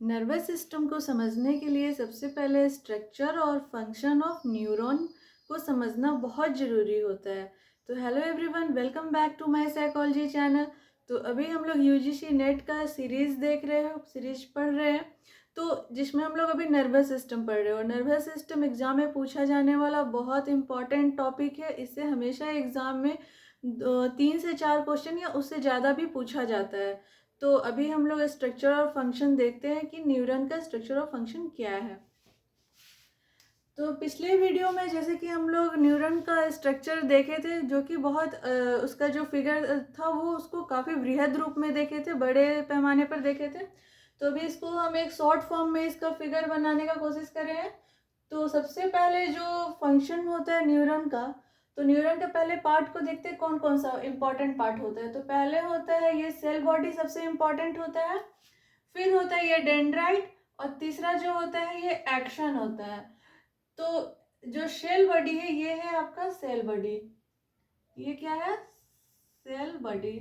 Nervous system को समझने के लिए सबसे पहले स्ट्रक्चर और फंक्शन ऑफ न्यूरॉन को समझना बहुत ज़रूरी होता है। तो hello everyone, welcome back to my psychology channel. तो अभी हम लोग यूजीसी नेट का सीरीज़ देख रहे हैं, सीरीज पढ़ रहे हैं, तो जिसमें हम लोग अभी नर्वस सिस्टम पढ़ रहे हैं। और नर्वस सिस्टम एग्ज़ाम में पूछा जाने वाला बहुत इंपॉर्टेंट टॉपिक है। इससे हमेशा एग्ज़ाम में 3 से 4 क्वेश्चन या उससे ज़्यादा भी पूछा जाता है। तो अभी हम लोग स्ट्रक्चर और फंक्शन देखते हैं कि न्यूरॉन का स्ट्रक्चर और फंक्शन क्या है। तो पिछले वीडियो में जैसे कि हम लोग न्यूरॉन का स्ट्रक्चर देखे थे, जो कि बहुत उसका जो फिगर था वो उसको काफ़ी वृहद रूप में देखे थे, बड़े पैमाने पर देखे थे। तो अभी इसको हम एक शॉर्ट फॉर्म में इसका फिगर बनाने का कोशिश कर रहे हैं। तो सबसे पहले जो फंक्शन होता है न्यूरॉन का, तो न्यूरॉन के पहले पार्ट को देखते हैं कौन कौन सा इंपॉर्टेंट पार्ट होता है। तो पहले होता है ये सेल बॉडी, सबसे इंपॉर्टेंट होता है। फिर होता है ये डेंड्राइट, और तीसरा जो होता है ये एक्शन होता है। तो जो सेल बॉडी है ये है आपका सेल बॉडी। ये क्या है? Cell body.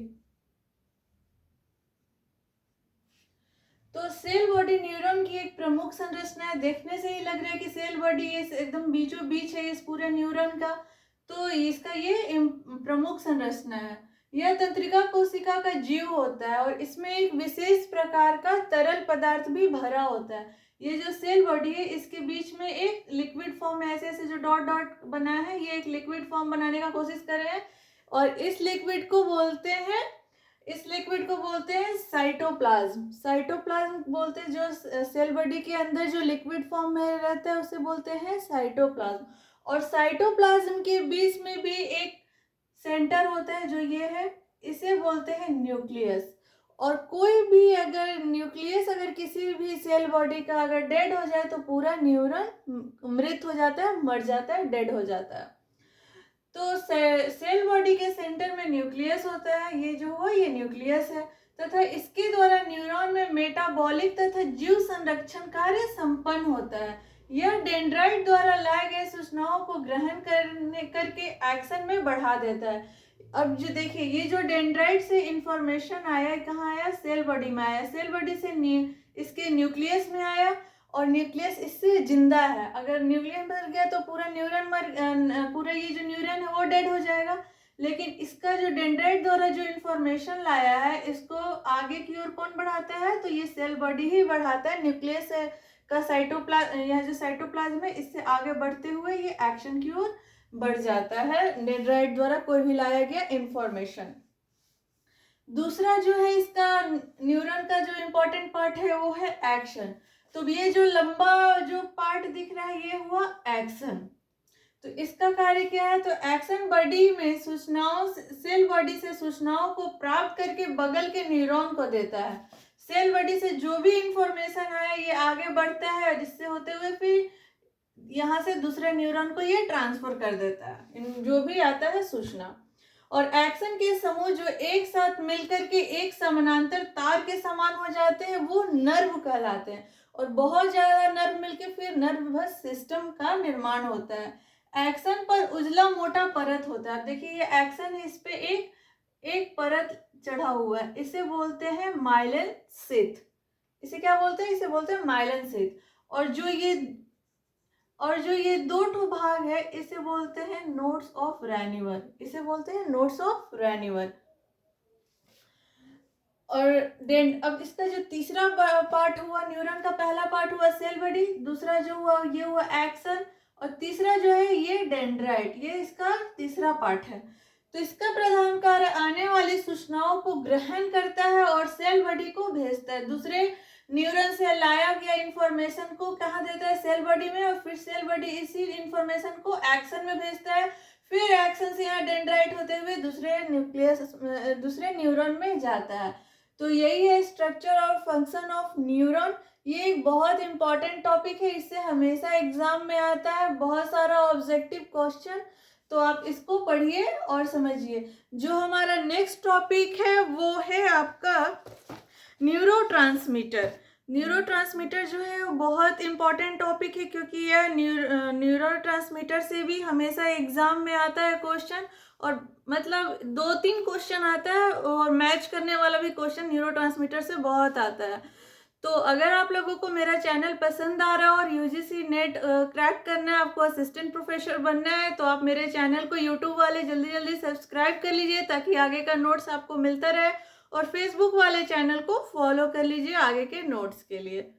तो सेल बॉडी न्यूरॉन की एक प्रमुख संरचना है। देखने से ही लग रहा है कि सेल बॉडी ये एकदम बीचों बीच है इस पूरे न्यूरॉन का। तो इसका ये प्रमुख संरचना है। यह तंत्रिका कोशिका का जीव होता है और इसमें एक विशेष प्रकार का तरल पदार्थ भी भरा होता है। ये जो सेल बॉडी है इसके बीच में एक लिक्विड फॉर्म है, ऐसे ऐसे जो डॉट डॉट बना है, ये एक लिक्विड फॉर्म बनाने का कोशिश कर रहे हैं। और इस लिक्विड को बोलते हैं साइटोप्लाज्म। साइटोप्लाज्म बोलते हैं जो सेल बॉडी के अंदर जो लिक्विड फॉर्म में रहता है उसे बोलते हैं साइटोप्लाज्म। और साइटोप्लाज्म के बीच में भी एक सेंटर होता है जो ये है, इसे बोलते हैं न्यूक्लियस। और कोई भी अगर न्यूक्लियस अगर किसी भी सेल बॉडी का अगर डेड हो जाए तो पूरा न्यूरॉन मृत हो जाता है, मर जाता है, डेड हो जाता है। तो सेल बॉडी के सेंटर में न्यूक्लियस होता है, ये जो हुआ ये न्यूक्लियस है, तथा इसके द्वारा न्यूरॉन में मेटाबॉलिक तथा जीव संरक्षण कार्य संपन्न होता है। यह डेंड्राइट द्वारा लाए गए सूचनाओं को ग्रहण करके एक्शन में बढ़ा देता है। अब जो देखिए, ये जो डेंड्राइट से इंफॉर्मेशन आया, कहाँ आया? सेल बॉडी में आया। सेल बॉडी से इसके न्यूक्लियस में आया, और न्यूक्लियस इससे जिंदा है। अगर न्यूक्लियस मर गया तो पूरा पूरा ये जो न्यूरॉन है वो डेड हो जाएगा। लेकिन इसका जो डेंड्राइट द्वारा जो इंफॉर्मेशन लाया है, इसको आगे की ओर कौन बढ़ाता है? तो ये सेल बॉडी ही बढ़ाता है। न्यूक्लियस का यह जो साइटोप्लाज्म है, इससे आगे बढ़ते हुए ये एक्शन की ओर बढ़ जाता है डेंड्राइट द्वारा कोई भी लाया गया इंफॉर्मेशन। दूसरा जो है इसका न्यूरॉन का जो इंपॉर्टेंट पार्ट है वो है एक्शन। तो ये जो लंबा जो पार्ट दिख रहा है ये हुआ एक्शन। तो इसका कार्य क्या है? तो एक्शन बॉडी में सूचनाओं, सेल बॉडी से सूचनाओं को प्राप्त करके बगल के न्यूरॉन को देता है। सेल बॉडी से जो भी इंफॉर्मेशन आया ये आगे बढ़ता है, जिससे होते हुए फिर यहाँ से दूसरे न्यूरॉन को ये ट्रांसफर कर देता है जो भी आता है सूचना। और एक्शन के समूह जो एक साथ मिलकर के एक समानांतर तार के समान हो जाते हैं वो नर्व कहलाते हैं। और बहुत ज्यादा नर्व मिलकर फिर नर्वस सिस्टम का निर्माण होता है। एक्शन पर उजला मोटा परत होता है। देखिए ये एक्शन है, इस पे एक एक परत चढ़ा हुआ है, इसे बोलते हैं माइलिन शीथ। इसे क्या बोलते हैं? इसे बोलते हैं माइलिन शीथ। और जो ये दो ठो भाग है इसे बोलते हैं नोड्स ऑफ रैनिवर। इसे बोलते हैं नोड्स ऑफ रैनिवर। और अब इसका जो तीसरा पार्ट हुआ न्यूरॉन का, पहला पार्ट हुआ सेल बॉडी, दूसरा जो हुआ ये हुआ एक्शन, और तीसरा जो है ये डेंड्राइट, ये इसका तीसरा पार्ट है। तो इसका प्रधान कार्य आने वाली सूचनाओं को ग्रहण करता है और सेल बॉडी को भेजता है। दूसरे न्यूरॉन से लाया गया इंफॉर्मेशन को कहाँ देता है? सेल बॉडी में। और फिर सेल बॉडी इसी इंफॉर्मेशन को एक्शन में भेजता है। फिर एक्शन से यहाँ डेंड्राइट होते हुए दूसरे न्यूरॉन में जाता है। तो यही है स्ट्रक्चर और फंक्शन ऑफ न्यूरॉन। ये एक बहुत इंपॉर्टेंट टॉपिक है, इससे हमेशा एग्जाम में आता है बहुत सारा ऑब्जेक्टिव क्वेश्चन। तो आप इसको पढ़िए और समझिए। जो हमारा नेक्स्ट टॉपिक है वो है आपका न्यूरोट्रांसमीटर। न्यूरोट्रांसमीटर जो है वो बहुत इंपॉर्टेंट टॉपिक है, क्योंकि यह न्यूरोट्रांसमीटर से भी हमेशा एग्जाम में आता है क्वेश्चन। और मतलब 2-3 क्वेश्चन आता है, और मैच करने वाला भी क्वेश्चन न्यूरोट्रांसमीटर से बहुत आता है। तो अगर आप लोगों को मेरा चैनल पसंद आ रहा है और यूजीसी नेट क्रैक करना है, आपको असिस्टेंट प्रोफेसर बनना है, तो आप मेरे चैनल को यूट्यूब वाले जल्दी जल्दी सब्सक्राइब कर लीजिए ताकि आगे का नोट्स आपको मिलता रहे, और फेसबुक वाले चैनल को फॉलो कर लीजिए आगे के नोट्स के लिए।